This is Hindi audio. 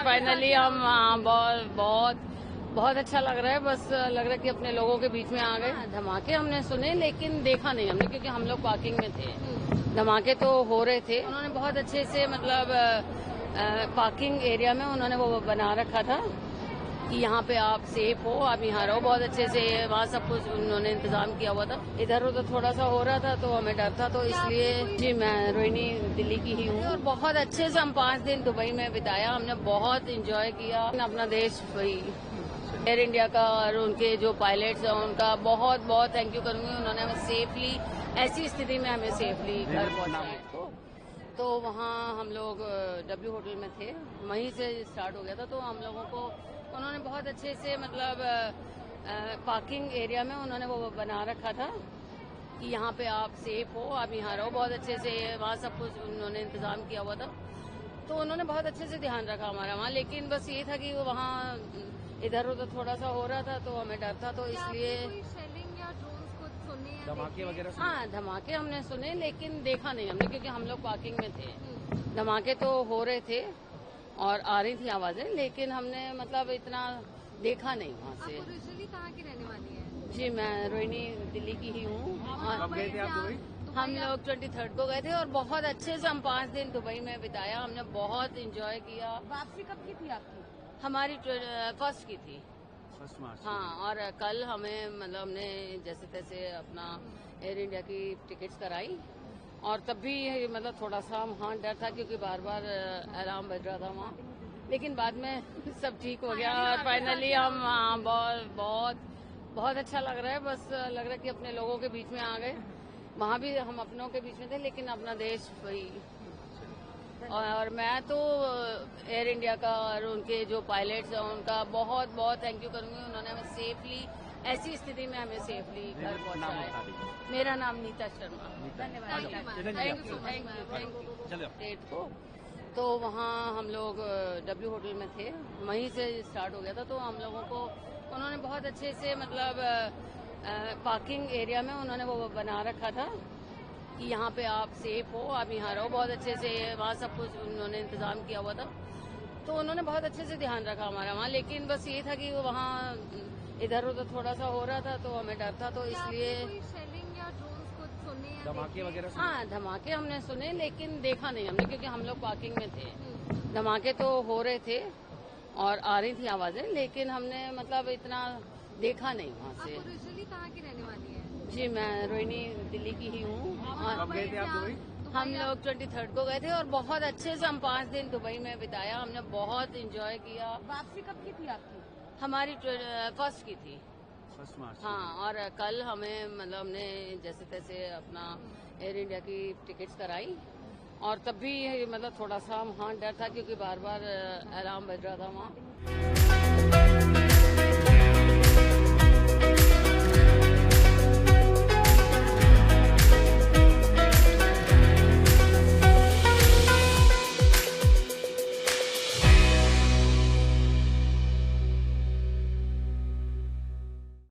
और फाइनली हम बहुत बहुत अच्छा लग रहा है। बस लग रहा है कि अपने लोगों के बीच में आ गए। धमाके हमने सुने लेकिन देखा नहीं हमने, क्योंकि हम लोग पार्किंग में थे। धमाके तो हो रहे थे। उन्होंने बहुत अच्छे से मतलब पार्किंग एरिया में उन्होंने वो बना रखा था कि यहाँ पे आप सेफ हो, आप यहाँ रहो। बहुत अच्छे से वहाँ सब कुछ उन्होंने इंतजाम किया हुआ था। इधर उधर थोड़ा सा हो रहा था तो हमें डर था, तो इसलिए जी मैं रोहिणी दिल्ली की ही हूँ। और बहुत अच्छे से हम 5 दिन दुबई में बिताया, हमने बहुत इंजॉय किया। अपना देश एयर इंडिया का और उनके जो पायलट्स हैं उनका बहुत बहुत थैंक यू करूंगी। उन्होंने हमें सेफली, ऐसी स्थिति में हमें सेफली घर पहुंचाया। तो वहाँ हम लोग डब्ल्यू होटल में थे, वहीं से स्टार्ट हो गया था। तो हम लोगों को उन्होंने बहुत अच्छे से मतलब पार्किंग एरिया में उन्होंने वो बना रखा था कि यहाँ पे आप सेफ हो, आप यहाँ रहो। बहुत अच्छे से वहाँ सब कुछ उन्होंने इंतजाम किया हुआ था। तो उन्होंने बहुत अच्छे से ध्यान रखा हमारा वहाँ। लेकिन बस ये था कि वहाँ इधर उधर थोड़ा सा हो रहा था तो हमें डर था, तो इसलिए शेलिंग या ड्रोन्स कुछ सुनने या धमाके वगैरह हाँ धमाके हमने सुने लेकिन देखा नहीं हमने, क्योंकि हम लोग पार्किंग में थे। धमाके तो हो रहे थे और आ रही थी आवाजें, लेकिन हमने मतलब इतना देखा नहीं वहाँ से। आप ओरिजिनली कहाँ की रहने वाली है? जी मैं रोहिणी दिल्ली की ही हूँ। कब गए थे आप दुबई? हम लोग 23 को गए थे और बहुत अच्छे से हम 5 दिन दुबई में बिताया, हमने बहुत इंजॉय किया। वापसी कब की थी आपकी? हमारी फर्स्ट की थी। 1 मार्च। हाँ, और कल हमें मतलब हमने जैसे तैसे अपना एयर इंडिया की टिकट्स कराई, और तब भी मतलब थोड़ा सा वहाँ डर था क्योंकि बार बार अलार्म बज रहा था वहाँ, लेकिन बाद में सब ठीक हो गया। और फाइनली हम बहुत बहुत अच्छा लग रहा है। बस लग रहा है कि अपने लोगों के बीच में आ गए। वहाँ भी हम अपनों के बीच में थे, लेकिन अपना देश वही। और मैं तो एयर इंडिया का और उनके जो पायलट्स हैं उनका बहुत बहुत थैंक यू करूंगी। उन्होंने हमें सेफली, ऐसी स्थिति में हमें सेफली घर पहुंचाया। मेरा नाम नीता शर्मा। धन्यवाद। Thank you thank you. Date को तो वहाँ हम लोग डब्ल्यू होटल में थे, वहीं से स्टार्ट हो गया था। तो हम लोगों को उन्होंने बहुत अच्छे से मतलब पार्किंग एरिया में उन्होंने वो बना रखा था कि यहाँ पे आप सेफ हो, आप यहाँ रहो। बहुत अच्छे से वहाँ सब कुछ उन्होंने इंतजाम किया हुआ था। तो उन्होंने बहुत अच्छे से ध्यान रखा हमारा वहाँ। लेकिन बस ये था कि वहाँ इधर उधर थोड़ा सा हो रहा था तो हमें डर था, तो इसलिए शेलिंग या ड्रोन्स कुछ सुनने या धमाके वगैरह हाँ धमाके हमने सुने लेकिन देखा नहीं हमने, क्योंकि हम लोग पार्किंग में थे। धमाके तो हो रहे थे और आ रही थी आवाजें, लेकिन हमने मतलब इतना देखा नहीं वहाँ से। आप ओरिजिनली कहाँ की रहने वाली है? जी मैं रोहिणी दिल्ली की ही हूँ। कब गए थे आप दुबई? हम लोग 23 को गए थे और बहुत अच्छे से हम 5 दिन दुबई में बिताया, हमने बहुत इंजॉय किया। वापसी कब की थी आपकी? हमारी फर्स्ट की थी। 1 मार्च। हाँ, और कल हमें मतलब हमने जैसे तैसे अपना एयर इंडिया की टिकट्स कराई, और तब भी मतलब थोड़ा सा वहाँ डर था क्योंकि बार बार अलार्म बज रहा था वहाँ।